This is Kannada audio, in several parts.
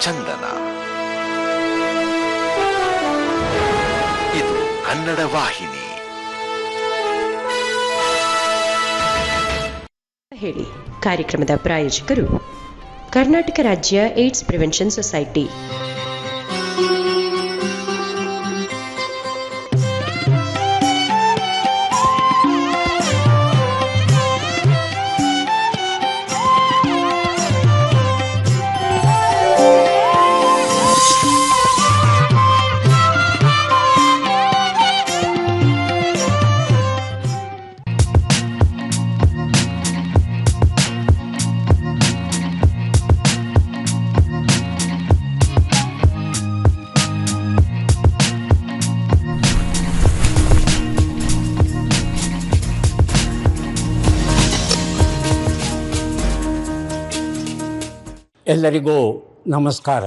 ಚಂದನ. ಇದು ಕನ್ನಡ ವಾಹಿನಿ. ಹೇಳಿ ಕಾರ್ಯಕ್ರಮದ ಪ್ರಾಯೋಜಕರು ಕರ್ನಾಟಕ ರಾಜ್ಯ ಏಡ್ಸ್ ಪ್ರಿವೆನ್ಷನ್ ಸೊಸೈಟಿ. ಎಲ್ಲರಿಗೂ ನಮಸ್ಕಾರ.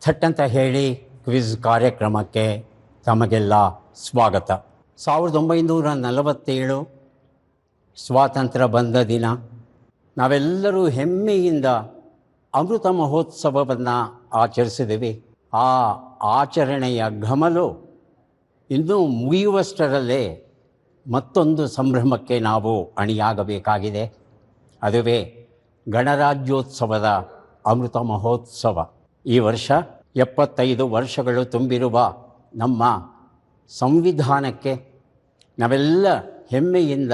ಥಟ್ಟಂತ ಹೇಳಿ ಕ್ವಿಜ್ ಕಾರ್ಯಕ್ರಮಕ್ಕೆ ತಮಗೆಲ್ಲ ಸ್ವಾಗತ. 1947 ಸ್ವಾತಂತ್ರ್ಯ ಬಂದ ದಿನ. ನಾವೆಲ್ಲರೂ ಹೆಮ್ಮೆಯಿಂದ ಅಮೃತ ಮಹೋತ್ಸವವನ್ನು ಆಚರಿಸಿದ್ದೀವಿ. ಆ ಆಚರಣೆಯ ಘಮಲು ಇನ್ನೂ ಮುಗಿಯುವಷ್ಟರಲ್ಲೇ ಮತ್ತೊಂದು ಸಂಭ್ರಮಕ್ಕೆ ನಾವು ಅಣಿಯಾಗಬೇಕಾಗಿದೆ. ಅದುವೇ ಗಣರಾಜ್ಯೋತ್ಸವದ ಅಮೃತ ಮಹೋತ್ಸವ. ಈ ವರ್ಷ 75 ವರ್ಷಗಳು ತುಂಬಿರುವ ನಮ್ಮ ಸಂವಿಧಾನಕ್ಕೆ ನಾವೆಲ್ಲ ಹೆಮ್ಮೆಯಿಂದ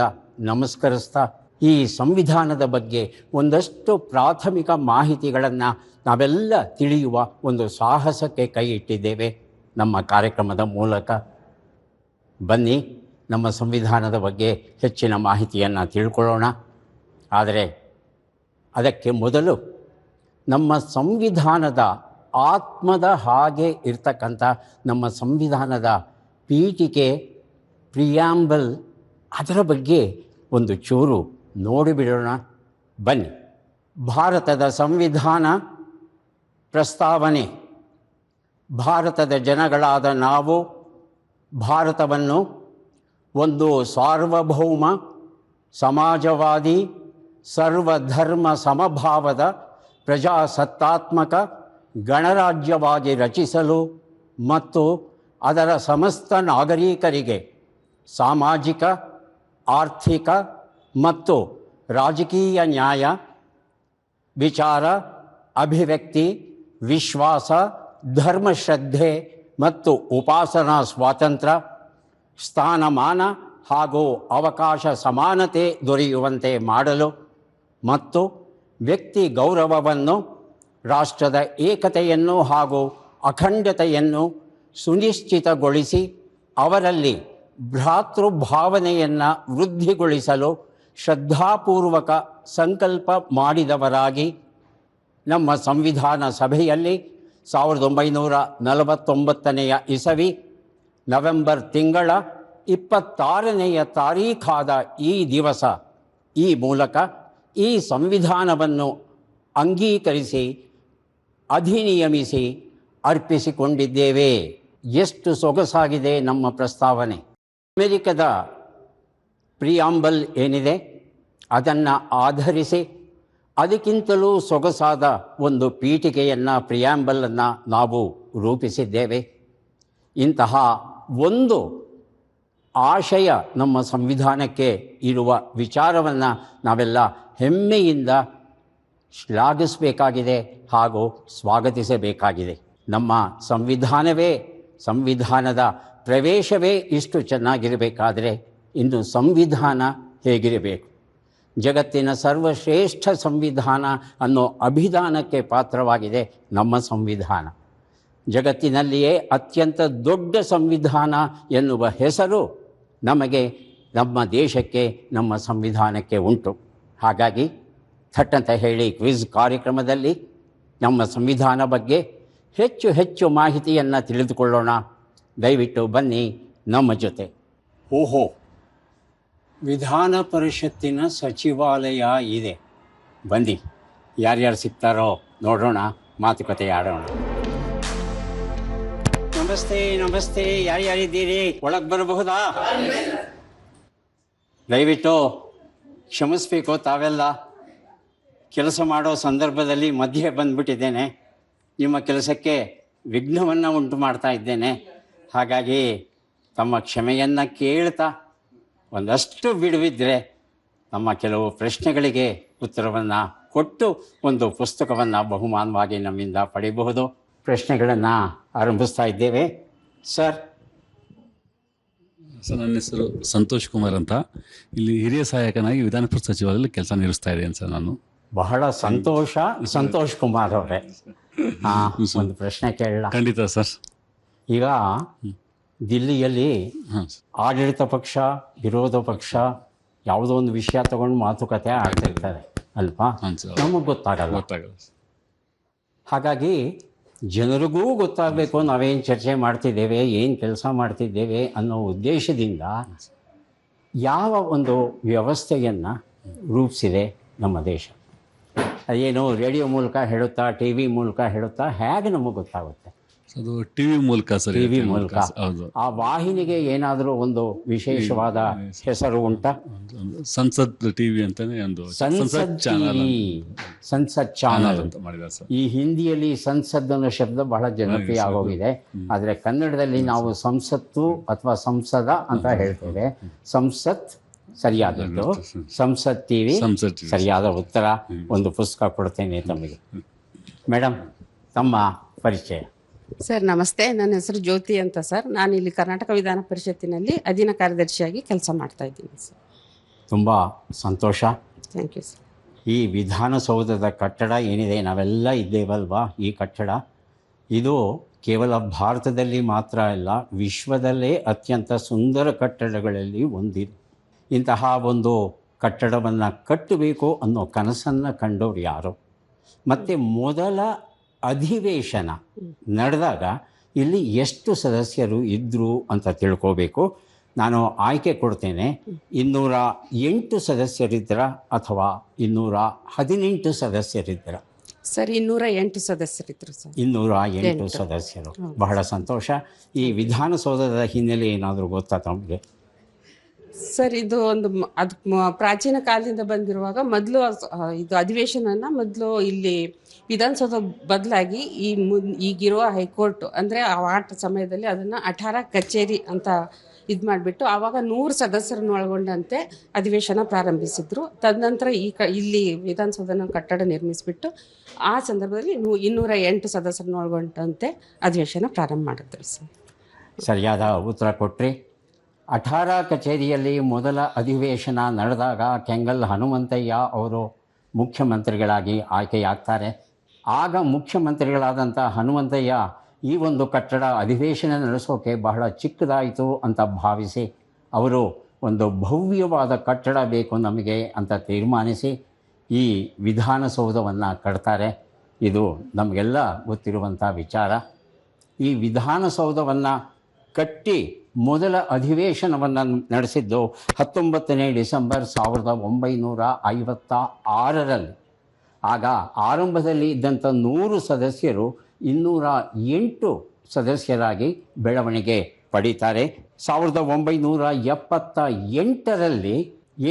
ನಮಸ್ಕರಿಸ್ತಾ ಈ ಸಂವಿಧಾನದ ಬಗ್ಗೆ ಒಂದಷ್ಟು ಪ್ರಾಥಮಿಕ ಮಾಹಿತಿಗಳನ್ನು ನಾವೆಲ್ಲ ತಿಳಿಯುವ ಒಂದು ಸಾಹಸಕ್ಕೆ ಕೈ ಇಟ್ಟಿದ್ದೇವೆ ನಮ್ಮ ಕಾರ್ಯಕ್ರಮದ ಮೂಲಕ. ಬನ್ನಿ ನಮ್ಮ ಸಂವಿಧಾನದ ಬಗ್ಗೆ ಹೆಚ್ಚಿನ ಮಾಹಿತಿಯನ್ನು ತಿಳ್ಕೊಳ್ಳೋಣ. ಆದರೆ ಅದಕ್ಕೆ ಮೊದಲು ನಮ್ಮ ಸಂವಿಧಾನದ ಆತ್ಮದ ಹಾಗೆ ಇರ್ತಕ್ಕಂಥ ನಮ್ಮ ಸಂವಿಧಾನದ ಪೀಠಿಕೆ ಪ್ರಿಯಾಂಬಲ್, ಅದರ ಬಗ್ಗೆ ಒಂದು ಚೂರು ನೋಡಿಬಿಡೋಣ ಬನ್ನಿ. ಭಾರತದ ಸಂವಿಧಾನ ಪ್ರಸ್ತಾವನೆ. ಭಾರತದ ಜನಗಳಾದ ನಾವು ಭಾರತವನ್ನು ಒಂದು ಸಾರ್ವಭೌಮ, ಸಮಾಜವಾದಿ, ಸರ್ವಧರ್ಮ ಸಮಭಾವದ ಪ್ರಜಾಸತ್ತಾತ್ಮಕ ಗಣರಾಜ್ಯವಾಗಿ ರಚಿಸಲು ಮತ್ತು ಅದರ ಸಮಸ್ತ ನಾಗರಿಕರಿಗೆ ಸಾಮಾಜಿಕ, ಆರ್ಥಿಕ ಮತ್ತು ರಾಜಕೀಯ ನ್ಯಾಯ, ವಿಚಾರ, ಅಭಿವ್ಯಕ್ತಿ, ವಿಶ್ವಾಸ, ಧರ್ಮಶ್ರದ್ಧೆ ಮತ್ತು ಉಪಾಸನಾ ಸ್ವಾತಂತ್ರ್ಯ, ಸ್ಥಾನಮಾನ ಹಾಗೂ ಅವಕಾಶ ಸಮಾನತೆ ದೊರೆಯುವಂತೆ ಮಾಡಲು ಮತ್ತು ವ್ಯಕ್ತಿ ಗೌರವವನ್ನು, ರಾಷ್ಟ್ರದ ಏಕತೆಯನ್ನು ಹಾಗೂ ಅಖಂಡತೆಯನ್ನು ಸುನಿಶ್ಚಿತಗೊಳಿಸಿ ಅವರಲ್ಲಿ ಭ್ರಾತೃಭಾವನೆಯನ್ನು ವೃದ್ಧಿಗೊಳಿಸಲು ಶ್ರದ್ಧಾಪೂರ್ವಕ ಸಂಕಲ್ಪ ಮಾಡಿದವರಾಗಿ ನಮ್ಮ ಸಂವಿಧಾನ ಸಭೆಯಲ್ಲಿ 1949 ಇಸವಿ ನವೆಂಬರ್ ತಿಂಗಳ 26ನೆಯ ತಾರೀಖಾದ ಈ ದಿವಸ ಈ ಮೂಲಕ ಈ ಸಂವಿಧಾನವನ್ನು ಅಂಗೀಕರಿಸಿ ಅಧಿನಿಯಮಿಸಿ ಅರ್ಪಿಸಿಕೊಂಡಿದ್ದೇವೆ. ಎಷ್ಟು ಸೊಗಸಾಗಿದೆ ನಮ್ಮ ಪ್ರಸ್ತಾವನೆ. ಅಮೆರಿಕದ ಪ್ರಿಯಾಂಬಲ್ ಏನಿದೆ ಅದನ್ನು ಆಧರಿಸಿ ಅದಕ್ಕಿಂತಲೂ ಸೊಗಸಾದ ಒಂದು ಪೀಠಿಕೆಯನ್ನು, ಪ್ರಿಯಾಂಬಲನ್ನು ನಾವು ರೂಪಿಸಿದ್ದೇವೆ. ಇಂತಹ ಒಂದು ಆಶಯ ನಮ್ಮ ಸಂವಿಧಾನಕ್ಕೆ ಇರುವ ವಿಚಾರವನ್ನು ನಾವೆಲ್ಲ ಹೆಮ್ಮೆಯಿಂದ ಶ್ಲಾಘಿಸಬೇಕಾಗಿದೆ ಹಾಗೂ ಸ್ವಾಗತಿಸಬೇಕಾಗಿದೆ. ನಮ್ಮ ಸಂವಿಧಾನದ ಪ್ರವೇಶವೇ ಇಷ್ಟು ಚೆನ್ನಾಗಿರಬೇಕಾದರೆ ಇನ್ನು ಸಂವಿಧಾನ ಹೇಗಿರಬೇಕು? ಜಗತ್ತಿನ ಸರ್ವಶ್ರೇಷ್ಠ ಸಂವಿಧಾನ ಅನ್ನೋ ಅಭಿಧಾನಕ್ಕೆ ಪಾತ್ರವಾಗಿದೆ ನಮ್ಮ ಸಂವಿಧಾನ. ಜಗತ್ತಿನಲ್ಲಿಯೇ ಅತ್ಯಂತ ದೊಡ್ಡ ಸಂವಿಧಾನ ಎನ್ನುವ ಹೆಸರು ನಮಗೆ, ನಮ್ಮ ದೇಶಕ್ಕೆ, ನಮ್ಮ ಸಂವಿಧಾನಕ್ಕೆ ಉಂಟು. ಹಾಗಾಗಿ ಥಟ್ಟಂತ ಹೇಳಿ ಕ್ವಿಜ್ ಕಾರ್ಯಕ್ರಮದಲ್ಲಿ ನಮ್ಮ ಸಂವಿಧಾನ ಬಗ್ಗೆ ಹೆಚ್ಚು ಹೆಚ್ಚು ಮಾಹಿತಿಯನ್ನು ತಿಳಿದುಕೊಳ್ಳೋಣ. ದಯವಿಟ್ಟು ಬನ್ನಿ ನಮ್ಮ ಜೊತೆ. ಓಹೋ, ವಿಧಾನ ಪರಿಷತ್ತಿನ ಸಚಿವಾಲಯ ಇದೆ. ಬನ್ನಿ, ಯಾರ್ಯಾರು ಸಿಗ್ತಾರೋ ನೋಡೋಣ, ಮಾತುಕತೆ ಆಡೋಣ. ನಮಸ್ತೆ ನಮಸ್ತೆ, ಯಾರ್ಯಾರಿದ್ದೀರಿ? ಒಳಗೆ ಬರಬಹುದಾ? ದಯವಿಟ್ಟು ಕ್ಷಮಿಸ್ಬೇಕು, ತಾವೆಲ್ಲ ಕೆಲಸ ಮಾಡೋ ಸಂದರ್ಭದಲ್ಲಿ ಮಧ್ಯೆ ಬಂದ್ಬಿಟ್ಟಿದ್ದೇನೆ. ನಿಮ್ಮ ಕೆಲಸಕ್ಕೆ ವಿಘ್ನವನ್ನು ಉಂಟು ಮಾಡ್ತಾ ಇದ್ದೇನೆ. ಹಾಗಾಗಿ ತಮ್ಮ ಕ್ಷಮೆಯನ್ನು ಕೇಳ್ತಾ ಒಂದಷ್ಟು ಬಿಡುವಿದ್ದರೆ ನಮ್ಮ ಕೆಲವು ಪ್ರಶ್ನೆಗಳಿಗೆ ಉತ್ತರವನ್ನು ಕೊಟ್ಟು ಒಂದು ಪುಸ್ತಕವನ್ನು ಬಹುಮಾನವಾಗಿ ನಮ್ಮಿಂದ ಪಡೆಯಬಹುದು. ಪ್ರಶ್ನೆಗಳನ್ನು ಆರಂಭಿಸ್ತಾ ಇದ್ದೇವೆ. ಸರ್, ನನ್ನ ಹೆಸರು ಸಂತೋಷ್ ಕುಮಾರ್ ಅಂತ. ಇಲ್ಲಿ ಹಿರಿಯ ಸಹಾಯಕನಾಗಿ ವಿಧಾನ ಪರಿಷತ್ ಸಚಿವಾಲಯದಲ್ಲಿ ಕೆಲಸ ನಿರ್ವಹಿಸ್ತಾ ಇದ್ದೇನೆ ಸರ್. ನಾನು ಬಹಳ ಸಂತೋಷ್ ಕುಮಾರ್ ಅವರೇ. ಒಂದು ಪ್ರಶ್ನೆ ಕೇಳಲ್ಲ? ಖಂಡಿತ ಸರ್. ಈಗ ದಿಲ್ಲಿಯಲ್ಲಿ ಆಡಳಿತ ಪಕ್ಷ ವಿರೋಧ ಪಕ್ಷ ಯಾವುದೋ ಒಂದು ವಿಷಯ ತಗೊಂಡು ಮಾತುಕತೆ ಆಡ್ತಿರ್ತಾರೆ ಅಲ್ವಾ? ನಮಗೆ ಗೊತ್ತಾಗಲ್ಲ. ಹಾಗಾಗಿ ಜನರಿಗೂ ಗೊತ್ತಾಗಬೇಕು ನಾವೇನು ಚರ್ಚೆ ಮಾಡ್ತಿದ್ದೇವೆ, ಏನು ಕೆಲಸ ಮಾಡ್ತಿದ್ದೇವೆ ಅನ್ನೋ ಉದ್ದೇಶದಿಂದ ಯಾವ ಒಂದು ವ್ಯವಸ್ಥೆಯನ್ನು ರೂಪಿಸಿದೆ ನಮ್ಮ ದೇಶ? ಅದೇನು ರೇಡಿಯೋ ಮೂಲಕ ಹೇಳುತ್ತಾ, ಟಿ ವಿ ಮೂಲಕ ಹೇಳುತ್ತಾ, ಹೇಗೆ ನಮಗೆ ಗೊತ್ತಾಗುತ್ತೆ? ಅದು ಟಿ ವಿ ಮೂಲಕ ಸರ್. ಟಿ ವಿ ಮೂಲಕ. ಆ ವಾಹಿನಿಗೆ ಏನಾದರೂ ಒಂದು ವಿಶೇಷವಾದ ಹೆಸರು ಉಂಟಾ? ಸಂಸತ್ ಟಿವಿ ಅಂತಾನೆ ಒಂದು ಸಂಸತ್ ಚಾನಲ್ ಅಂತ ಮಾಡಿದ್ದಾರೆ ಸರ್. ಈ ಹಿಂದಿಯಲ್ಲಿ ಸಂಸದ್ ಅನ್ನೋ ಶಬ್ದ ಬಹಳ ಜನಪ್ರಿಯ ಆಗೋಗಿದೆ. ಆದರೆ ಕನ್ನಡದಲ್ಲಿ ನಾವು ಸಂಸತ್ತು ಅಥವಾ ಸಂಸದ ಅಂತ ಹೇಳ್ತೇವೆ. ಸಂಸತ್ ಸರಿಯಾದದ್ದು, ಸಂಸತ್ ಟಿವಿ ಸರಿಯಾದ ಉತ್ತರ. ಒಂದು ಪುಸ್ತಕ ಕೊಡ್ತೇನೆ ತಮಗೆ. ಮೇಡಮ್, ತಮ್ಮ ಪರಿಚಯ? ಸರ್ ನಮಸ್ತೆ, ನನ್ನ ಹೆಸರು ಜ್ಯೋತಿ ಅಂತ ಸರ್. ನಾನು ಇಲ್ಲಿ ಕರ್ನಾಟಕ ವಿಧಾನ ಪರಿಷತ್ತಿನಲ್ಲಿ ಅಧೀನ ಕಾರ್ಯದರ್ಶಿಯಾಗಿ ಕೆಲಸ ಮಾಡ್ತಾ ಇದ್ದೀನಿ ಸರ್. ತುಂಬ ಸಂತೋಷ. Thank you sir. ಈ ವಿಧಾನಸೌಧದ ಕಟ್ಟಡ ಏನಿದೆ, ನಾವೆಲ್ಲ ಇದ್ದೇವಲ್ವಾ, ಈ ಕಟ್ಟಡ ಇದು ಕೇವಲ ಭಾರತದಲ್ಲಿ ಮಾತ್ರ ಅಲ್ಲ, ವಿಶ್ವದಲ್ಲೇ ಅತ್ಯಂತ ಸುಂದರ ಕಟ್ಟಡಗಳಲ್ಲಿ ಒಂದಿದೆ. ಇಂತಹ ಒಂದು ಕಟ್ಟಡವನ್ನು ಕಟ್ಟಬೇಕು ಅನ್ನೋ ಕನಸನ್ನು ಕಂಡವ್ರು ಯಾರು? ಮತ್ತು ಮೊದಲ ಅಧಿವೇಶನ ನಡೆದಾಗ ಇಲ್ಲಿ ಎಷ್ಟು ಸದಸ್ಯರು ಇದ್ದರು ಅಂತ ತಿಳ್ಕೋಬೇಕು. ನಾನು ಆಯ್ಕೆ ಕೊಡ್ತೇನೆ. 208 ಸದಸ್ಯರಿದ್ದರ ಅಥವಾ 218 ಸದಸ್ಯರಿದ್ದರ? Sir 208 ಸದಸ್ಯರಿದ್ದರು sir. 208 ಸದಸ್ಯರು. ಬಹಳ ಸಂತೋಷ. ಈ ವಿಧಾನಸೌಧದ ಹಿನ್ನೆಲೆ ಏನಾದರೂ ಗೊತ್ತಾ ತಮಗೆ? ಸರ್ ಇದು ಒಂದು ಅದು ಪ್ರಾಚೀನ ಕಾಲದಿಂದ ಬಂದಿರುವಾಗ ಮೊದಲು ಇದು ಅಧಿವೇಶನನ ಮೊದಲು ಇಲ್ಲಿ ವಿಧಾನಸೌಧ ಬದಲಾಗಿ ಈಗಿರುವ ಹೈಕೋರ್ಟ್ ಅಂದರೆ ಆ ಸಮಯದಲ್ಲಿ ಅದನ್ನು 18 ಕಚೇರಿ ಅಂತ ಇದು ಮಾಡಿಬಿಟ್ಟು ಆವಾಗ 100 ಸದಸ್ಯರನ್ನು ಒಳಗೊಂಡಂತೆ ಅಧಿವೇಶನ ಪ್ರಾರಂಭಿಸಿದ್ರು. ತದನಂತರ ಇಲ್ಲಿ ವಿಧಾನಸೌಧನ ಕಟ್ಟಡ ನಿರ್ಮಿಸಿಬಿಟ್ಟು ಆ ಸಂದರ್ಭದಲ್ಲಿ 208 ಸದಸ್ಯರನ್ನು ಒಳಗೊಂಡಂತೆ ಅಧಿವೇಶನ ಪ್ರಾರಂಭ ಮಾಡಿದ್ರು ಸರ್. ಸರಿಯಾದ ಉತ್ತರ ಕೊಟ್ರಿ. 18 ಕಚೇರಿಯಲ್ಲಿ ಮೊದಲ ಅಧಿವೇಶನ ನಡೆದಾಗ ಕೆಂಗಲ್ ಹನುಮಂತಯ್ಯ ಅವರು ಮುಖ್ಯಮಂತ್ರಿಗಳಾಗಿ ಆಯ್ಕೆಯಾಗ್ತಾರೆ. ಆಗ ಮುಖ್ಯಮಂತ್ರಿಗಳಾದಂಥ ಹನುಮಂತಯ್ಯ ಈ ಒಂದು ಕಟ್ಟಡ ಅಧಿವೇಶನ ನಡೆಸೋಕೆ ಬಹಳ ಚಿಕ್ಕದಾಯಿತು ಅಂತ ಭಾವಿಸಿ ಅವರು ಒಂದು ಭವ್ಯವಾದ ಕಟ್ಟಡ ಬೇಕು ನಮಗೆ ಅಂತ ತೀರ್ಮಾನಿಸಿ ಈ ವಿಧಾನಸೌಧವನ್ನು ಕಟ್ತಾರೆ. ಇದು ನಮಗೆಲ್ಲ ಗೊತ್ತಿರುವಂಥ ವಿಚಾರ. ಈ ವಿಧಾನಸೌಧವನ್ನು ಕಟ್ಟಿ ಮೊದಲ ಅಧಿವೇಶನವನ್ನು ನಡೆಸಿದ್ದು 19ನೇ ಡಿಸೆಂಬರ್ 1956ರಲ್ಲಿ. ಆಗ ಆರಂಭದಲ್ಲಿ ಇದ್ದಂಥ 100 ಸದಸ್ಯರು 208 ಸದಸ್ಯರಾಗಿ ಬೆಳವಣಿಗೆ ಪಡೀತಾರೆ. 1978ರಲ್ಲಿ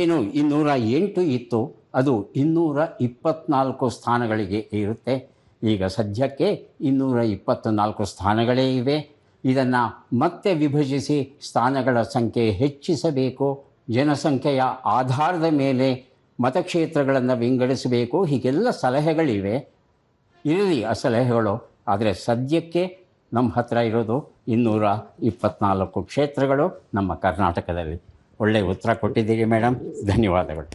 ಏನು 208 ಇತ್ತು, ಅದು 224 ಸ್ಥಾನಗಳಿಗೆ ಇರುತ್ತೆ. ಈಗ ಸದ್ಯಕ್ಕೆ 224 ಸ್ಥಾನಗಳೇ ಇವೆ. ಇದನ್ನು ಮತ್ತೆ ವಿಭಜಿಸಿ ಸ್ಥಾನಗಳ ಸಂಖ್ಯೆ ಹೆಚ್ಚಿಸಬೇಕು, ಜನಸಂಖ್ಯೆಯ ಆಧಾರದ ಮೇಲೆ ಮತಕ್ಷೇತ್ರಗಳನ್ನು ವಿಂಗಡಿಸಬೇಕು, ಹೀಗೆಲ್ಲ ಸಲಹೆಗಳಿವೆ. ಇರಲಿ ಆ ಸಲಹೆಗಳು, ಆದರೆ ಸದ್ಯಕ್ಕೆ ನಮ್ಮ ಹತ್ರ ಇರೋದು 224 ಕ್ಷೇತ್ರಗಳು ನಮ್ಮ ಕರ್ನಾಟಕದಲ್ಲಿ. ಒಳ್ಳೆಯ ಉತ್ತರ ಕೊಟ್ಟಿದ್ದೀರಿ ಮೇಡಮ್, ಧನ್ಯವಾದಗಳು.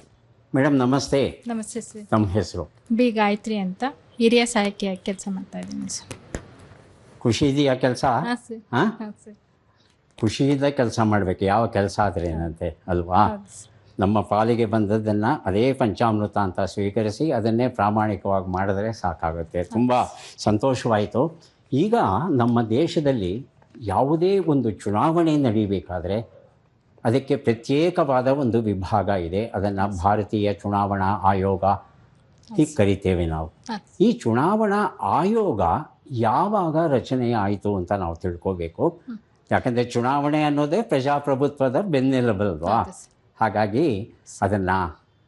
ಮೇಡಮ್ ನಮಸ್ತೆ. ನಮಸ್ತೆ ಸರ್. ತಮ್ಮ ಹೆಸರು? ಬಿ ಗಾಯತ್ರಿ ಅಂತ, ಹಿರಿಯ ಸಹಾಯಕಿಯಾಗಿ ಕೆಲಸ ಮಾಡ್ತಾ ಇದ್ದೀನಿ ಸರ್. ಖುಷಿ ಇದೆಯಾ ಕೆಲಸ? ಹಾಂ, ಖುಷಿಯಿಂದ ಕೆಲಸ ಮಾಡಬೇಕು. ಯಾವ ಕೆಲಸ ಆದರೆ ಏನಂತೆ ಅಲ್ವಾ? ನಮ್ಮ ಪಾಲಿಗೆ ಬಂದದ್ದನ್ನು ಅದೇ ಪಂಚಾಮೃತ ಅಂತ ಸ್ವೀಕರಿಸಿ ಅದನ್ನೇ ಪ್ರಾಮಾಣಿಕವಾಗಿ ಮಾಡಿದ್ರೆ ಸಾಕಾಗುತ್ತೆ. ತುಂಬ ಸಂತೋಷವಾಯಿತು. ಈಗ ನಮ್ಮ ದೇಶದಲ್ಲಿ ಯಾವುದೇ ಒಂದು ಚುನಾವಣೆ ನಡೀಬೇಕಾದ್ರೆ ಅದಕ್ಕೆ ಪ್ರತ್ಯೇಕವಾದ ಒಂದು ವಿಭಾಗ ಇದೆ. ಅದನ್ನು ಭಾರತೀಯ ಚುನಾವಣಾ ಆಯೋಗ ಹೀಗೆ ಕರಿತೇವೆ ನಾವು. ಈ ಚುನಾವಣಾ ಆಯೋಗ ಯಾವಾಗ ರಚನೆ ಆಯಿತು ಅಂತ ನಾವು ತಿಳ್ಕೋಬೇಕು. ಯಾಕಂದರೆ ಚುನಾವಣೆ ಅನ್ನೋದೇ ಪ್ರಜಾಪ್ರಭುತ್ವದ ಬೆನ್ನೆಲುಬಲ್ವಾ. ಹಾಗಾಗಿ ಅದನ್ನು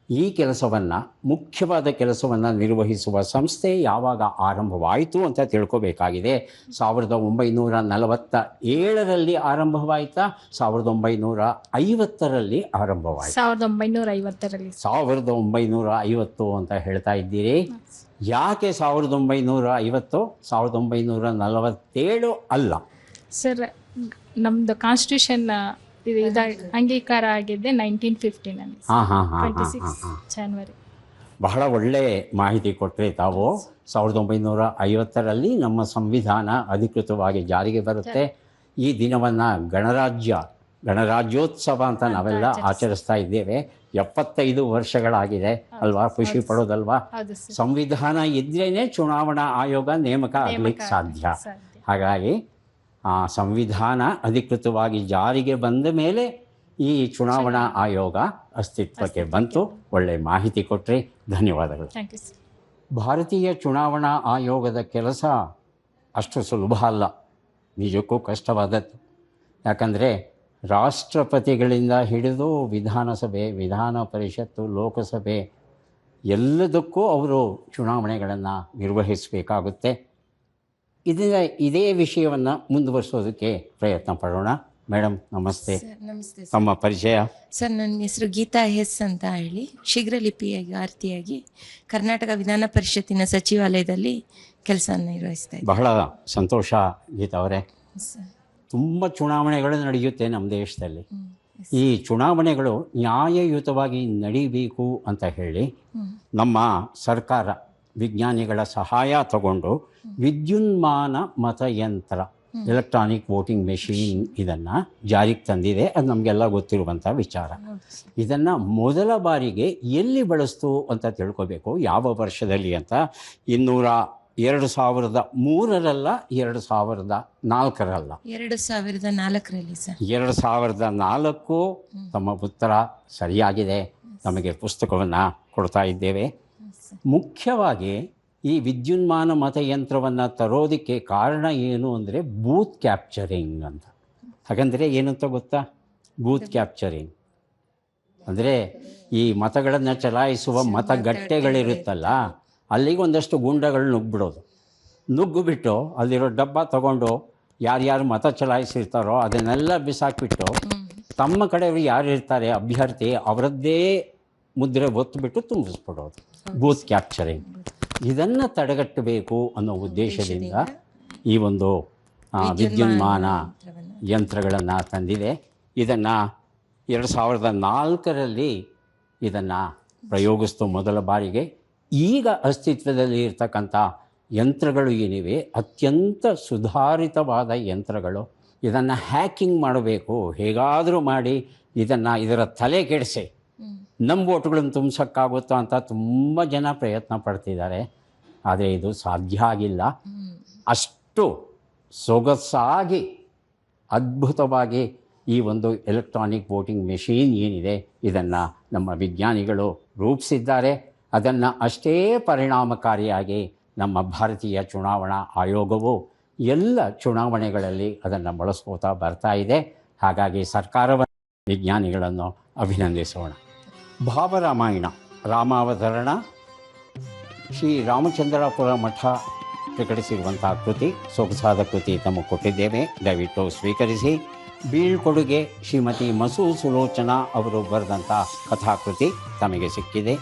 ಈ ಕೆಲಸವನ್ನು, ಮುಖ್ಯವಾದ ಕೆಲಸವನ್ನು ನಿರ್ವಹಿಸುವ ಸಂಸ್ಥೆ ಯಾವಾಗ ಆರಂಭವಾಯಿತು ಅಂತ ತಿಳ್ಕೋಬೇಕಾಗಿದೆ. 1947ರಲ್ಲಿ ಆರಂಭವಾಯಿತಾ, 1950ರಲ್ಲಿ ಆರಂಭವಾಯಿತು? 1950ರಲ್ಲಿ. 1950 ಅಂತ ಹೇಳ್ತಾ ಇದ್ದೀರಿ. ಯಾಕೆ 1950? 1947 ಅಲ್ಲ ಸರ್, ನಮ್ದು ಕಾನ್ಸ್ಟಿಟ್ಯೂಷನ್ ಅಂಗೀಕಾರ ಆಗಿದ್ದೆ 1915 26 ಜನವರಿ. ಬಹಳ ಒಳ್ಳೆ ಮಾಹಿತಿ ಕೊಟ್ಟರೆ ತಾವು. 1950ರಲ್ಲಿ ನಮ್ಮ ಸಂವಿಧಾನ ಅಧಿಕೃತವಾಗಿ ಜಾರಿಗೆ ಬರುತ್ತೆ. ಈ ದಿನವನ್ನು ಗಣರಾಜ್ಯೋತ್ಸವ ಅಂತ ನಾವೆಲ್ಲ ಆಚರಿಸ್ತಾ ಇದ್ದೇವೆ. 75 ವರ್ಷಗಳಾಗಿದೆ ಅಲ್ವಾ? ಖುಷಿ ಪಡೋದಲ್ವಾ? ಸಂವಿಧಾನ ಇದ್ರೇನೆ ಚುನಾವಣಾ ಆಯೋಗ ನೇಮಕ ಆಗಲಿಕ್ಕೆ ಸಾಧ್ಯ. ಹಾಗಾಗಿ ಆ ಸಂವಿಧಾನ ಅಧಿಕೃತವಾಗಿ ಜಾರಿಗೆ ಬಂದ ಮೇಲೆ ಈ ಚುನಾವಣಾ ಆಯೋಗ ಅಸ್ತಿತ್ವಕ್ಕೆ ಬಂತು. ಒಳ್ಳೆ ಮಾಹಿತಿ ಕೊಟ್ಟರೆ ಧನ್ಯವಾದಗಳು. ಭಾರತೀಯ ಚುನಾವಣಾ ಆಯೋಗದ ಕೆಲಸ ಅಷ್ಟು ಸುಲಭ ಅಲ್ಲ, ನಿಜಕ್ಕೂ ಕಷ್ಟವಾದದ್ದು. ಯಾಕಂದರೆ ರಾಷ್ಟ್ರಪತಿಗಳಿಂದ ಹಿಡಿದು ವಿಧಾನಸಭೆ, ವಿಧಾನ ಪರಿಷತ್ತು, ಲೋಕಸಭೆ ಎಲ್ಲದಕ್ಕೂ ಅವರು ಚುನಾವಣೆಗಳನ್ನು ನಿರ್ವಹಿಸಬೇಕಾಗುತ್ತೆ. ಇದೇ ವಿಷಯವನ್ನು ಮುಂದುವರಿಸೋದಕ್ಕೆ ಪ್ರಯತ್ನ ಪಡೋಣ. ಮೇಡಮ್ ನಮಸ್ತೆ. ನಮಸ್ತೆ ಸರ್. ತಮ್ಮ ಪರಿಚಯ? ಸರ್, ನನ್ನ ಹೆಸರು ಗೀತಾ ಎಸ್ ಅಂತ ಹೇಳಿ, ಶೀಘ್ರಲಿಪಿಯಾಗಿ ಆರ್ತಿಯಾಗಿ ಕರ್ನಾಟಕ ವಿಧಾನ ಪರಿಷತ್ತಿನ ಸಚಿವಾಲಯದಲ್ಲಿ ಕೆಲಸ ನಿರ್ವಹಿಸ್ತಾ ಇದ್ದೀನಿ. ಬಹಳ ಸಂತೋಷ ಗೀತಾ ಅವರೇ. ಸರ್, ತುಂಬ ಚುನಾವಣೆಗಳು ನಡೆಯುತ್ತೆ ನಮ್ಮ ದೇಶದಲ್ಲಿ. ಈ ಚುನಾವಣೆಗಳು ನ್ಯಾಯಯುತವಾಗಿ ನಡೀಬೇಕು ಅಂತ ಹೇಳಿ ನಮ್ಮ ಸರ್ಕಾರ ವಿಜ್ಞಾನಿಗಳ ಸಹಾಯ ತಗೊಂಡು ವಿದ್ಯುನ್ಮಾನ ಮತಯಂತ್ರ, ಎಲೆಕ್ಟ್ರಾನಿಕ್ ವೋಟಿಂಗ್ ಮೆಷಿನ್ ಇದನ್ನು ಜಾರಿಗೆ ತಂದಿದೆ. ಅದು ನಮಗೆಲ್ಲ ಗೊತ್ತಿರುವಂಥ ವಿಚಾರ. ಇದನ್ನು ಮೊದಲ ಬಾರಿಗೆ ಎಲ್ಲಿ ಬಳಸ್ತು ಅಂತ ತಿಳ್ಕೋಬೇಕು. ಯಾವ ವರ್ಷದಲ್ಲಿ ಅಂತ. 2003ರಲ್ಲ, 2004ರಲ್ಲ, 2004ರಲ್ಲಿ ಸರ್. 2004. ತಮ್ಮ ಉತ್ತರ ಸರಿಯಾಗಿದೆ. ನಮಗೆ ಪುಸ್ತಕವನ್ನು ಕೊಡ್ತಾ ಇದ್ದೇವೆ. ಮುಖ್ಯವಾಗಿ ಈ ವಿದ್ಯುನ್ಮಾನ ಮತಯಂತ್ರವನ್ನು ತರೋದಕ್ಕೆ ಕಾರಣ ಏನು ಅಂದರೆ ಬೂತ್ ಕ್ಯಾಪ್ಚರಿಂಗ್ ಅಂತ. ಹಾಗಂದರೆ ಏನಂತ ಗೊತ್ತಾ? ಬೂತ್ ಕ್ಯಾಪ್ಚರಿಂಗ್ ಅಂದರೆ ಈ ಮತಗಳನ್ನು ಚಲಾಯಿಸುವ ಮತಗಟ್ಟೆಗಳಿರುತ್ತಲ್ಲ, ಅಲ್ಲಿಗೆ ಒಂದಷ್ಟು ಗುಂಡಗಳು ನುಗ್ಗಿಬಿಟ್ಟು ಅಲ್ಲಿರೋ ಡಬ್ಬ ತಗೊಂಡು ಯಾರ್ಯಾರು ಮತ ಚಲಾಯಿಸಿರ್ತಾರೋ ಅದನ್ನೆಲ್ಲ ಬಿಸಾಕ್ಬಿಟ್ಟು ತಮ್ಮ ಕಡೆಯವರು ಯಾರು ಇರ್ತಾರೆ ಅಭ್ಯರ್ಥಿ, ಅವರದ್ದೇ ಮುದ್ರೆ ಒತ್ತುಬಿಟ್ಟು ತುಂಬಿಸ್ಬಿಡೋದು. Booth capturing. ಇದನ್ನು ತಡೆಗಟ್ಟಬೇಕು ಅನ್ನೋ ಉದ್ದೇಶದಿಂದ ಈ ಒಂದು ವಿದ್ಯುನ್ಮಾನ ಯಂತ್ರಗಳನ್ನು ತಂದಿದೆ. ಇದನ್ನು 2004ರಲ್ಲಿ ಇದನ್ನು ಪ್ರಯೋಗಿಸ್ತು ಮೊದಲ ಬಾರಿಗೆ. ಈಗ ಅಸ್ತಿತ್ವದಲ್ಲಿ ಇರ್ತಕ್ಕಂಥ ಯಂತ್ರಗಳು ಏನಿವೆ ಅತ್ಯಂತ ಸುಧಾರಿತವಾದ ಯಂತ್ರಗಳು. ಇದನ್ನು ಹ್ಯಾಕಿಂಗ್ ಮಾಡಬೇಕು, ಹೇಗಾದರೂ ಮಾಡಿ ಇದರ ತಲೆ ಕೆಡಿಸಿ ನಮ್ಮ ಓಟುಗಳನ್ನು ತುಂಬಿಸೋಕ್ಕಾಗುತ್ತೋ ಅಂತ ತುಂಬ ಜನ ಪ್ರಯತ್ನ ಪಡ್ತಿದ್ದಾರೆ. ಆದರೆ ಇದು ಸಾಧ್ಯ ಆಗಿಲ್ಲ. ಅಷ್ಟು ಸೊಗಸಾಗಿ ಅದ್ಭುತವಾಗಿ ಈ ಒಂದು ಎಲೆಕ್ಟ್ರಾನಿಕ್ ವೋಟಿಂಗ್ ಮೆಷೀನ್ ಏನಿದೆ ಇದನ್ನು ನಮ್ಮ ವಿಜ್ಞಾನಿಗಳು ರೂಪಿಸಿದ್ದಾರೆ. ಅದನ್ನು ಅಷ್ಟೇ ಪರಿಣಾಮಕಾರಿಯಾಗಿ ನಮ್ಮ ಭಾರತೀಯ ಚುನಾವಣಾ ಆಯೋಗವು ಎಲ್ಲ ಚುನಾವಣೆಗಳಲ್ಲಿ ಅದನ್ನು ಬಳಸ್ಕೋತಾ ಬರ್ತಾ ಇದೆ. ಹಾಗಾಗಿ ಸರ್ಕಾರವನ್ನು, ವಿಜ್ಞಾನಿಗಳನ್ನು ಅಭಿನಂದಿಸೋಣ. ಭಾವರಾಮಾಯಣ ರಾಮಾವತರಣ ಶ್ರೀ ರಾಮಚಂದ್ರಾಪುರ ಮಠ ಪ್ರಕಟಿಸಿರುವಂಥ ಕೃತಿ, ಸೊಗಸಾದ ಕೃತಿ ತಮಗೆ ಕೊಟ್ಟಿದ್ದೇವೆ, ದಯವಿಟ್ಟು ಸ್ವೀಕರಿಸಿ. ಬೀಳ್ಕೊಡುಗೆ ಶ್ರೀಮತಿ ಮಸೂ ಸುಲೋಚನಾ ಅವರು ಬರೆದಂಥ ಕಥಾಕೃತಿ ತಮಗೆ ಸಿಕ್ಕಿದೆ.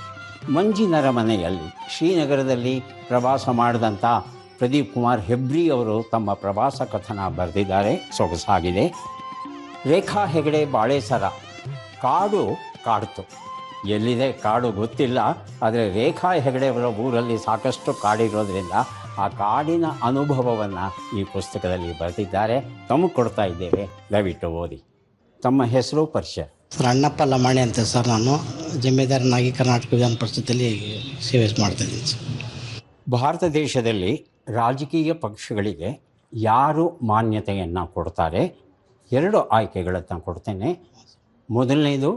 ಮಂಜಿನರ ಮನೆಯಲ್ಲಿ ಶ್ರೀನಗರದಲ್ಲಿ ಪ್ರವಾಸ ಮಾಡಿದಂಥ ಪ್ರದೀಪ್ ಕುಮಾರ್ ಹೆಬ್ರಿ ಅವರು ತಮ್ಮ ಪ್ರವಾಸ ಕಥನ ಬರೆದಿದ್ದಾರೆ, ಸೊಗಸಾಗಿದೆ. ರೇಖಾ ಹೆಗಡೆ ಬಾಳೇಸರ ಕಾಡು ಕಾಡ್ತು. ಎಲ್ಲಿದೆ ಕಾಡು ಗೊತ್ತಿಲ್ಲ, ಆದರೆ ರೇಖಾ ಹೆಗಡೆಯವರ ಊರಲ್ಲಿ ಸಾಕಷ್ಟು ಕಾಡಿರೋದ್ರಿಂದ ಆ ಕಾಡಿನ ಅನುಭವವನ್ನು ಈ ಪುಸ್ತಕದಲ್ಲಿ ಬರೆದಿದ್ದಾರೆ. ತಮಗೆ ಕೊಡ್ತಾ ಇದ್ದೇವೆ, ದಯವಿಟ್ಟು ಓದಿ. ತಮ್ಮ ಹೆಸರು, ಪರಿಚಯ? ಸರ್, ಅಣ್ಣಪ್ಪ ಲಮಾಣಿ ಅಂತ ಸರ್. ನಾನು ಜಮೀದಾರನಾಗಿ ಕರ್ನಾಟಕ ವಿಧಾನ ಪರಿಷತ್ತಲ್ಲಿ ಸೇವೆ ಮಾಡ್ತಾಯಿದ್ದೀನಿ ಸರ್. ಭಾರತ ದೇಶದಲ್ಲಿ ರಾಜಕೀಯ ಪಕ್ಷಗಳಿಗೆ ಯಾರು ಮಾನ್ಯತೆಯನ್ನು ಕೊಡ್ತಾರೆ? 2 ಆಯ್ಕೆಗಳನ್ನು ಕೊಡ್ತೇನೆ. ಮೊದಲನೇದು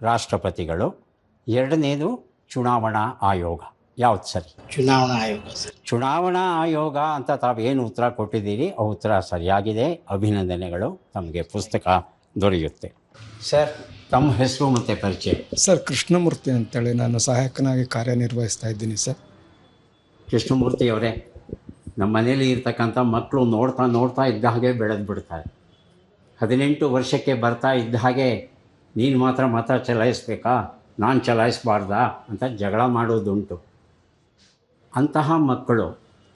ರಾಷ್ಟ್ರಪತಿಗಳು, ಎರಡನೇದು ಚುನಾವಣಾ ಆಯೋಗ. ಯಾವ್ದು ಸರಿ? ಚುನಾವಣಾ ಆಯೋಗ ಸರ್. ಚುನಾವಣಾ ಆಯೋಗ ಅಂತ ತಾವೇನು ಉತ್ತರ ಕೊಟ್ಟಿದ್ದೀರಿ ಆ ಉತ್ತರ ಸರಿಯಾಗಿದೆ. ಅಭಿನಂದನೆಗಳು, ತಮಗೆ ಪುಸ್ತಕ ದೊರೆಯುತ್ತೆ. ಸರ್, ತಮ್ಮ ಹೆಸರು ಮತ್ತು ಪರಿಚಯ. ಸರ್ ಕೃಷ್ಣಮೂರ್ತಿ ಅಂತೇಳಿ ನಾನು ಸಹಾಯಕನಾಗಿ ಕಾರ್ಯನಿರ್ವಹಿಸ್ತಾ ಇದ್ದೀನಿ ಸರ್. ಕೃಷ್ಣಮೂರ್ತಿ ಅವರೇ, ನಮ್ಮ ಮನೇಲಿ ಇರ್ತಕ್ಕಂಥ ಮಕ್ಕಳು ನೋಡ್ತಾ ಇದ್ದ ಹಾಗೆ ಬೆಳೆದು ಬಿಡ್ತಾರೆ. 18 ವರ್ಷಕ್ಕೆ ಬರ್ತಾ ಇದ್ದ ಹಾಗೆ ನೀನು ಮಾತ್ರ ಮತ ಚಲಾಯಿಸ್ಬೇಕಾ, ನಾನು ಚಲಾಯಿಸಬಾರ್ದಾ ಅಂತ ಜಗಳ ಮಾಡೋದುಂಟು. ಅಂತಹ ಮಕ್ಕಳು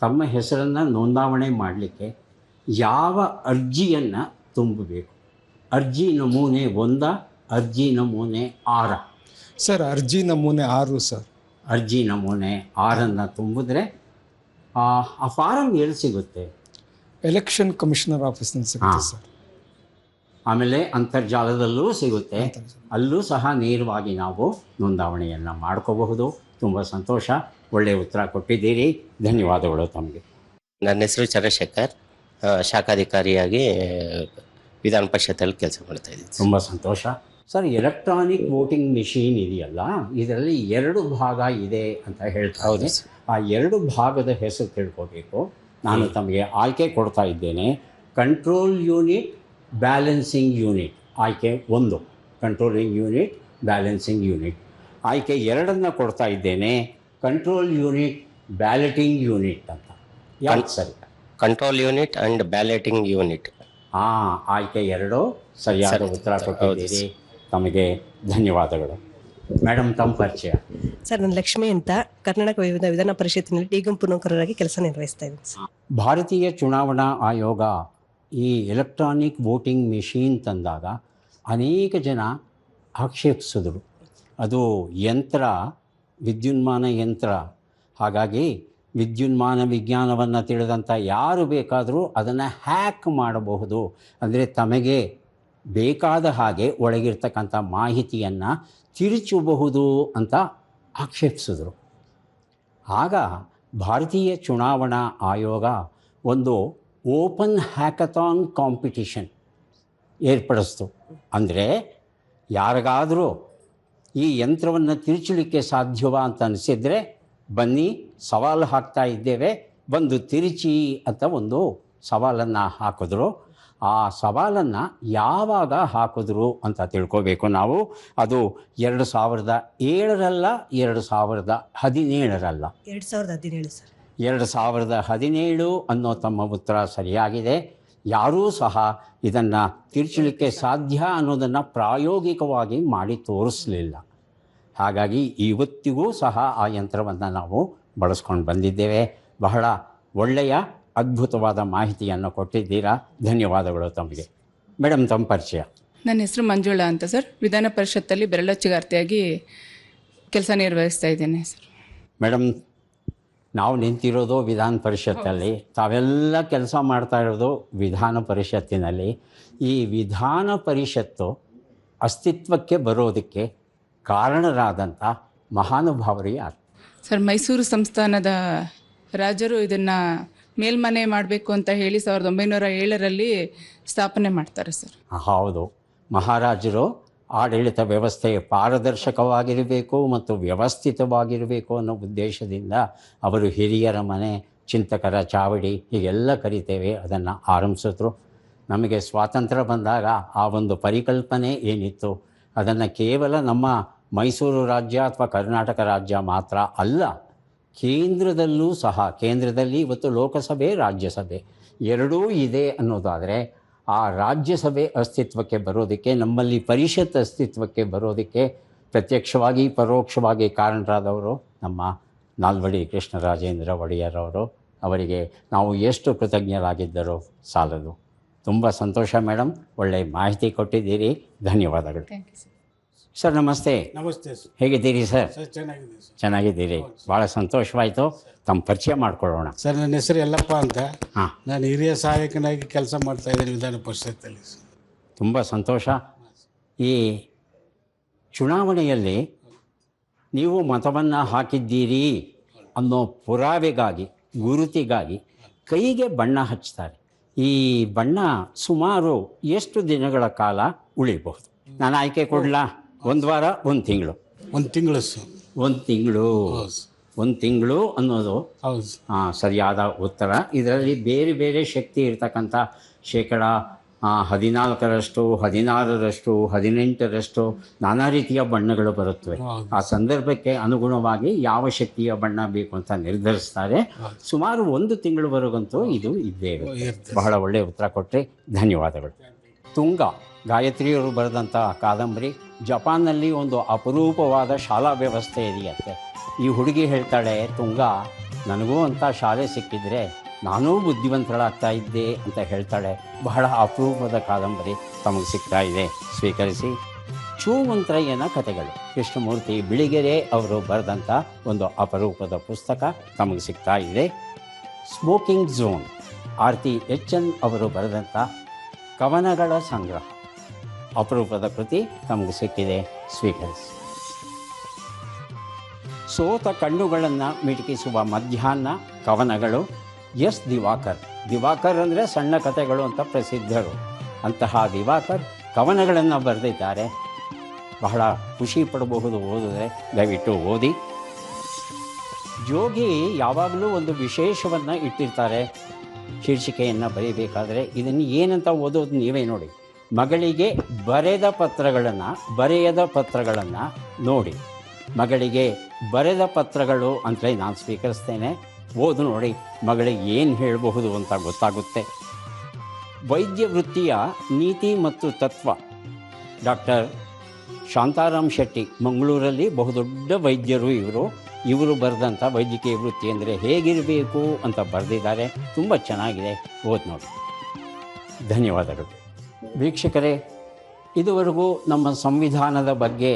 ತಮ್ಮ ಹೆಸರನ್ನು ನೋಂದಾವಣೆ ಮಾಡಲಿಕ್ಕೆ ಯಾವ ಅರ್ಜಿಯನ್ನು ತುಂಬಬೇಕು? ಅರ್ಜಿ ನಮೂನೆ 1, ಅರ್ಜಿ ನಮೂನೆ 6? ಸರ್ ಅರ್ಜಿ ನಮೂನೆ 6 ಸರ್. ಅರ್ಜಿ ನಮೂನೆ 6 ತುಂಬಿದ್ರೆ ಆ ಫಾರಮ್ ಎಲ್ಲಿ ಸಿಗುತ್ತೆ? ಎಲೆಕ್ಷನ್ ಕಮಿಷನರ್ ಆಫೀಸ್ನಲ್ಲಿ ಸಿಗುತ್ತೆ ಸರ್. ಆಮೇಲೆ ಅಂತರ್ಜಾಲದಲ್ಲೂ ಸಿಗುತ್ತೆ, ಅಲ್ಲೂ ಸಹ ನೇರವಾಗಿ ನಾವು ನೋಂದಾವಣೆಯನ್ನು ಮಾಡ್ಕೋಬಹುದು. ತುಂಬ ಸಂತೋಷ, ಒಳ್ಳೆಯ ಉತ್ತರ ಕೊಟ್ಟಿದ್ದೀರಿ, ಧನ್ಯವಾದಗಳು ತಮಗೆ. ನನ್ನ ಹೆಸರು ಚಂದ್ರಶೇಖರ್, ಶಾಖಾಧಿಕಾರಿಯಾಗಿ ವಿಧಾನ ಪರಿಷತ್ತಲ್ಲಿ ಕೆಲಸ ಮಾಡ್ತಾ ಇದ್ದೀನಿ. ತುಂಬ ಸಂತೋಷ ಸರ್. ಎಲೆಕ್ಟ್ರಾನಿಕ್ ವೋಟಿಂಗ್ ಮಿಷಿನ್ ಇದೆಯಲ್ಲ, ಇದರಲ್ಲಿ 2 ಭಾಗ ಇದೆ ಅಂತ ಹೇಳ್ತಾ ಹೌದು. ಆ 2 ಭಾಗದ ಹೆಸರು ತಿಳ್ಕೋಬೇಕು. ನಾನು ತಮಗೆ ಆಯ್ಕೆ ಕೊಡ್ತಾ ಇದ್ದೇನೆ. Control unit, balancing unit. ಆಯ್ಕೆ 1 ಕಂಟ್ರೋಲಿಂಗ್ ಯೂನಿಟ್, ಬ್ಯಾಲೆನ್ಸಿಂಗ್ ಯೂನಿಟ್. ಆಯ್ಕೆ 2 ಕೊಡ್ತಾ ಇದ್ದೇನೆ, ಕಂಟ್ರೋಲ್ ಯೂನಿಟ್, ಬ್ಯಾಲೆಟಿಂಗ್ ಯೂನಿಟ್ ಅಂತ. ಯಾವ್ದು ಸರಿ? Control unit and balloting unit. ಆಯ್ಕೆ 2 ಸರಿಯಾದ ಉತ್ತರ ಕೊಟ್ಟಿದ್ದೀರಿ, ತಮಗೆ ಧನ್ಯವಾದಗಳು. ಮೇಡಮ್, ತಮ್ಮ ಪರಿಚಯ. ಸರ್ ನಾನು ಲಕ್ಷ್ಮಿ ಅಂತ ಕರ್ನಾಟಕ ವಿಧಾನ ಪರಿಷತ್ತಿನಲ್ಲಿ ಡಿ ಗುಂಪು ನೌಕರರಾಗಿ ಕೆಲಸ ನಿರ್ವಹಿಸ್ತಾ ಇದ್ದೀನಿ ಸರ್. ಭಾರತೀಯ ಚುನಾವಣಾ ಆಯೋಗ ಈ ಎಲೆಕ್ಟ್ರಾನಿಕ್ ವೋಟಿಂಗ್ ಮೆಷೀನ್ ತಂದಾಗ ಅನೇಕ ಜನ ಆಕ್ಷೇಪಿಸಿದ್ರು. ಅದು ಯಂತ್ರ, ವಿದ್ಯುನ್ಮಾನ ಯಂತ್ರ. ಹಾಗಾಗಿ ವಿದ್ಯುನ್ಮಾನ ವಿಜ್ಞಾನವನ್ನು ತಿಳಿದಂಥ ಯಾರು ಬೇಕಾದರೂ ಅದನ್ನು ಹ್ಯಾಕ್ ಮಾಡಬಹುದು, ಅಂದರೆ ತಮಗೆ ಬೇಕಾದ ಹಾಗೆ ಒಳಗಿರ್ತಕ್ಕಂಥ ಮಾಹಿತಿಯನ್ನು ತಿರುಚಬಹುದು ಅಂತ ಆಕ್ಷೇಪಿಸಿದ್ರು. ಆಗ ಭಾರತೀಯ ಚುನಾವಣಾ ಆಯೋಗ ಒಂದು ಓಪನ್ ಹ್ಯಾಕಥಾನ್ ಕಾಂಪಿಟಿಷನ್ ಏರ್ಪಡಿಸ್ತು. ಅಂದರೆ ಯಾರಿಗಾದರೂ ಈ ಯಂತ್ರವನ್ನು ತಿರುಚಲಿಕ್ಕೆ ಸಾಧ್ಯವಾ ಅಂತ ಅನಿಸಿದರೆ ಬನ್ನಿ, ಸವಾಲು ಹಾಕ್ತಾ ಇದ್ದೇವೆ, ಬಂದು ತಿರುಚಿ ಅಂತ ಒಂದು ಸವಾಲನ್ನು ಹಾಕಿದ್ರು. ಆ ಸವಾಲನ್ನು ಯಾವಾಗ ಹಾಕಿದ್ರು ಅಂತ ತಿಳ್ಕೋಬೇಕು ನಾವು. ಅದು 2007 2017 2017 ಸರ್. 2017 ಅನ್ನೋ ತಮ್ಮ ಉತ್ತರ ಸರಿಯಾಗಿದೆ. ಯಾರೂ ಸಹ ಇದನ್ನು ತಿರುಚಲಿಕ್ಕೆ ಸಾಧ್ಯ ಅನ್ನೋದನ್ನು ಪ್ರಾಯೋಗಿಕವಾಗಿ ಮಾಡಿ ತೋರಿಸಲಿಲ್ಲ. ಹಾಗಾಗಿ ಇವತ್ತಿಗೂ ಸಹ ಆ ಯಂತ್ರವನ್ನು ನಾವು ಬಳಸ್ಕೊಂಡು ಬಂದಿದ್ದೇವೆ. ಬಹಳ ಒಳ್ಳೆಯ ಅದ್ಭುತವಾದ ಮಾಹಿತಿಯನ್ನು ಕೊಟ್ಟಿದ್ದೀರಾ, ಧನ್ಯವಾದಗಳು ತಮಗೆ. ಮೇಡಮ್, ತಮ್ಮ ಪರಿಚಯ. ನನ್ನ ಹೆಸರು ಮಂಜುಳಾ ಅಂತ ಸರ್. ವಿಧಾನ ಪರಿಷತ್ತಲ್ಲಿ ಬೆರಳಚ್ಚುಗಾರ್ತಿಯಾಗಿ ಕೆಲಸ ನಿರ್ವಹಿಸ್ತಾ ಇದ್ದೇನೆ ಸರ್. ಮೇಡಮ್, ನಾವು ನಿಂತಿರೋದು ವಿಧಾನ ಪರಿಷತ್ತಲ್ಲಿ, ತಾವೆಲ್ಲ ಕೆಲಸ ಮಾಡ್ತಾ ಇರೋದು ವಿಧಾನ ಪರಿಷತ್ತಿನಲ್ಲಿ. ಈ ವಿಧಾನ ಪರಿಷತ್ತು ಅಸ್ತಿತ್ವಕ್ಕೆ ಬರೋದಕ್ಕೆ ಕಾರಣರಾದಂಥ ಮಹಾನುಭಾವರು ಯಾರು? ಸರ್, ಮೈಸೂರು ಸಂಸ್ಥಾನದ ರಾಜರು ಇದನ್ನು ಮೇಲ್ಮನೆ ಮಾಡಬೇಕು ಅಂತ ಹೇಳಿ 1907ರಲ್ಲಿ ಸ್ಥಾಪನೆ ಮಾಡ್ತಾರೆ ಸರ್. ಹೌದು, ಮಹಾರಾಜರು ಆಡಳಿತ ವ್ಯವಸ್ಥೆ ಪಾರದರ್ಶಕವಾಗಿರಬೇಕು ಮತ್ತು ವ್ಯವಸ್ಥಿತವಾಗಿರಬೇಕು ಅನ್ನೋ ಉದ್ದೇಶದಿಂದ ಅವರು ಹಿರಿಯರ ಮನೆ, ಚಿಂತಕರ ಚಾವಡಿ ಹೀಗೆಲ್ಲ ಕರಿತೇವೆ, ಅದನ್ನು ಆರಂಭಿಸಿದ್ರು. ನಮಗೆ ಸ್ವಾತಂತ್ರ್ಯ ಬಂದಾಗ ಆ ಒಂದು ಪರಿಕಲ್ಪನೆ ಏನಿತ್ತು ಅದನ್ನು ಕೇವಲ ನಮ್ಮ ಮೈಸೂರು ರಾಜ್ಯ ಅಥವಾ ಕರ್ನಾಟಕ ರಾಜ್ಯ ಮಾತ್ರ ಅಲ್ಲ, ಕೇಂದ್ರದಲ್ಲೂ ಸಹ, ಕೇಂದ್ರದಲ್ಲಿ ಇವತ್ತು ಲೋಕಸಭೆ ರಾಜ್ಯಸಭೆ ಎರಡೂ ಇದೆ ಅನ್ನೋದಾದರೆ ಆ ರಾಜ್ಯಸಭೆ ಅಸ್ತಿತ್ವಕ್ಕೆ ಬರೋದಕ್ಕೆ, ನಮ್ಮಲ್ಲಿ ಪರಿಷತ್ ಅಸ್ತಿತ್ವಕ್ಕೆ ಬರೋದಕ್ಕೆ ಪ್ರತ್ಯಕ್ಷವಾಗಿ ಪರೋಕ್ಷವಾಗಿ ಕಾರಣರಾದವರು ನಮ್ಮ ನಾಲ್ವಡಿ ಕೃಷ್ಣರಾಜೇಂದ್ರ ಒಡೆಯರ್ ಅವರು. ಅವರಿಗೆ ನಾವು ಎಷ್ಟು ಕೃತಜ್ಞರಾಗಿದ್ದರೂ ಸಾಲದು. ತುಂಬ ಸಂತೋಷ ಮೇಡಮ್, ಒಳ್ಳೆಯ ಮಾಹಿತಿ ಕೊಟ್ಟಿದ್ದೀರಿ, ಧನ್ಯವಾದಗಳು. ಸರ್ ನಮಸ್ತೆ. ನಮಸ್ತೆ ಸರ್. ಹೇಗಿದ್ದೀರಿ ಸರ್? ಚೆನ್ನಾಗಿದೆ ಸರ್. ಚೆನ್ನಾಗಿದ್ದೀರಿ, ಭಾಳ ಸಂತೋಷವಾಯಿತು. ತಮ್ಮ ಪರಿಚಯ ಮಾಡ್ಕೊಳ್ಳೋಣ. ಸರ್, ನನ್ನ ಹೆಸರು ಯಲ್ಲಪ್ಪ ಅಂತ. ಹಾಂ, ನಾನು ಹಿರಿಯ ಸಹಾಯಕನಾಗಿ ಕೆಲಸ ಮಾಡ್ತಾ ಇದ್ದೀನಿ ವಿಧಾನ ಪರಿಷತ್ತಲ್ಲಿ. ತುಂಬ ಸಂತೋಷ. ಈ ಚುನಾವಣೆಯಲ್ಲಿ ನೀವು ಮತವನ್ನು ಹಾಕಿದ್ದೀರಿ ಅನ್ನೋ ಪುರಾವೆಗಾಗಿ, ಗುರುತಿಗಾಗಿ ಕೈಗೆ ಬಣ್ಣ ಹಚ್ತಾರೆ. ಈ ಬಣ್ಣ ಸುಮಾರು ಎಷ್ಟು ದಿನಗಳ ಕಾಲ ಉಳಿಬಹುದು? ನಾನು ಆಯ್ಕೆ ಕೊಡಲಾ? 1 ವಾರ, 1 ತಿಂಗಳು? 1 ತಿಂಗಳು ಸರ್. 1 ತಿಂಗಳು. 1 ತಿಂಗಳು ಅನ್ನೋದು ಹೌದು ಸರಿಯಾದ ಉತ್ತರ. ಇದರಲ್ಲಿ ಬೇರೆ ಬೇರೆ ಶಕ್ತಿ ಇರ್ತಕ್ಕಂಥ ಶೇಕಡ 14ರಷ್ಟು 16ರಷ್ಟು 18ರಷ್ಟು ನಾನಾ ರೀತಿಯ ಬಣ್ಣಗಳು ಬರುತ್ತವೆ. ಆ ಸಂದರ್ಭಕ್ಕೆ ಅನುಗುಣವಾಗಿ ಯಾವ ಶಕ್ತಿಯ ಬಣ್ಣ ಬೇಕು ಅಂತ ನಿರ್ಧರಿಸ್ತಾರೆ. ಸುಮಾರು 1 ತಿಂಗಳವರೆಗಂತೂ ಇದು ಇದ್ದೇ ಇರುತ್ತೆ. ಬಹಳ ಒಳ್ಳೆಯ ಉತ್ತರ ಕೊಟ್ಟರೆ ಧನ್ಯವಾದಗಳು. ತುಂಗ ಗಾಯತ್ರಿಯವರು ಬರೆದಂಥ ಕಾದಂಬರಿ. ಜಪಾನ್ನಲ್ಲಿ ಒಂದು ಅಪರೂಪವಾದ ಶಾಲಾ ವ್ಯವಸ್ಥೆ ಇದೆಯಂತೆ. ಈ ಹುಡುಗಿ ಹೇಳ್ತಾಳೆ, ತುಂಗ, ನನಗೂ ಅಂತ ಶಾಲೆ ಸಿಕ್ಕಿದ್ರೆ ನಾನೂ ಬುದ್ಧಿವಂತಳಾಗ್ತಾ ಇದ್ದೆ ಅಂತ ಹೇಳ್ತಾಳೆ. ಬಹಳ ಅಪರೂಪದ ಕಾದಂಬರಿ ತಮಗೆ ಸಿಗ್ತಾ ಇದೆ, ಸ್ವೀಕರಿಸಿ. ಚೂಮಂತ್ರಯ್ಯನ ಕಥೆಗಳು, ಕೃಷ್ಣಮೂರ್ತಿ ಬಿಳಿಗೆರೆ ಅವರು ಬರೆದಂಥ ಒಂದು ಅಪರೂಪದ ಪುಸ್ತಕ ತಮಗೆ ಸಿಗ್ತಾ ಇದೆ. ಸ್ಮೋಕಿಂಗ್ ಝೋನ್, ಆರ್ತಿ ಎಚ್.ಎನ್. ಅವರು ಬರೆದಂಥ ಕವನಗಳ ಸಂಗ್ರಹ, ಅಪರೂಪದ ಕೃತಿ ತಮಗೆ ಸಿಕ್ಕಿದೆ, ಸ್ವೀಕರಿಸಿ. ಸೋತ ಕಣ್ಣುಗಳನ್ನು ಮಿಟುಕಿಸುವ ಮಧ್ಯಾಹ್ನ ಕವನಗಳು, ಎಸ್. ದಿವಾಕರ್ ಅಂದರೆ ಸಣ್ಣ ಕಥೆಗಳು ಅಂತ ಪ್ರಸಿದ್ಧರು. ಅಂತಹ ದಿವಾಕರ್ ಕವನಗಳನ್ನು ಬರೆದಿದ್ದಾರೆ. ಬಹಳ ಖುಷಿ ಪಡಬಹುದು ಓದಿದ್ರೆ, ದಯವಿಟ್ಟು ಓದಿ. ಜೋಗಿ ಯಾವಾಗಲೂ ಒಂದು ವಿಶೇಷವನ್ನು ಇಟ್ಟಿರ್ತಾರೆ ಶೀರ್ಷಿಕೆಯನ್ನು ಬರೀಬೇಕಾದರೆ. ಇದನ್ನು ಏನಂತ ಓದೋದು ನೀವೇ ನೋಡಿ. ಮಗಳಿಗೆ ಬರೆಯದ ಪತ್ರಗಳನ್ನು ನೋಡಿ. ಮಗಳಿಗೆ ಬರೆದ ಪತ್ರಗಳು ಅಂತಲೇ ನಾನು ಸ್ವೀಕರಿಸ್ತೇನೆ. ಓದು ನೋಡಿ, ಮಗಳಿಗೆ ಏನು ಹೇಳಬಹುದು ಅಂತ ಗೊತ್ತಾಗುತ್ತೆ. ವೈದ್ಯ ವೃತ್ತಿಯ ನೀತಿ ಮತ್ತು ತತ್ವ, ಡಾಕ್ಟರ್ ಶಾಂತಾರಾಮ್ ಶೆಟ್ಟಿ, ಮಂಗಳೂರಲ್ಲಿ ಬಹುದೊಡ್ಡ ವೈದ್ಯರು ಇವರು ಬರೆದಂಥ ವೈದ್ಯಕೀಯ ವೃತ್ತಿ ಅಂದರೆ ಹೇಗಿರಬೇಕು ಅಂತ ಬರೆದಿದ್ದಾರೆ. ತುಂಬ ಚೆನ್ನಾಗಿದೆ, ಓದಿ ನೋಡಿ. ಧನ್ಯವಾದಗಳು. ವೀಕ್ಷಕರೇ, ಇದುವರೆಗೂ ನಮ್ಮ ಸಂವಿಧಾನದ ಬಗ್ಗೆ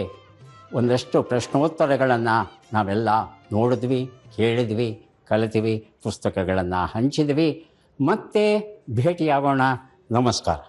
ಒಂದಷ್ಟು ಪ್ರಶ್ನೋತ್ತರಗಳನ್ನು ನಾವೆಲ್ಲ ನೋಡಿದ್ವಿ, ಕೇಳಿದ್ವಿ, ಕಲಿತೀವಿ, ಪುಸ್ತಕಗಳನ್ನು ಹಂಚಿದ್ವಿ. ಮತ್ತೆ ಭೇಟಿಯಾಗೋಣ. ನಮಸ್ಕಾರ.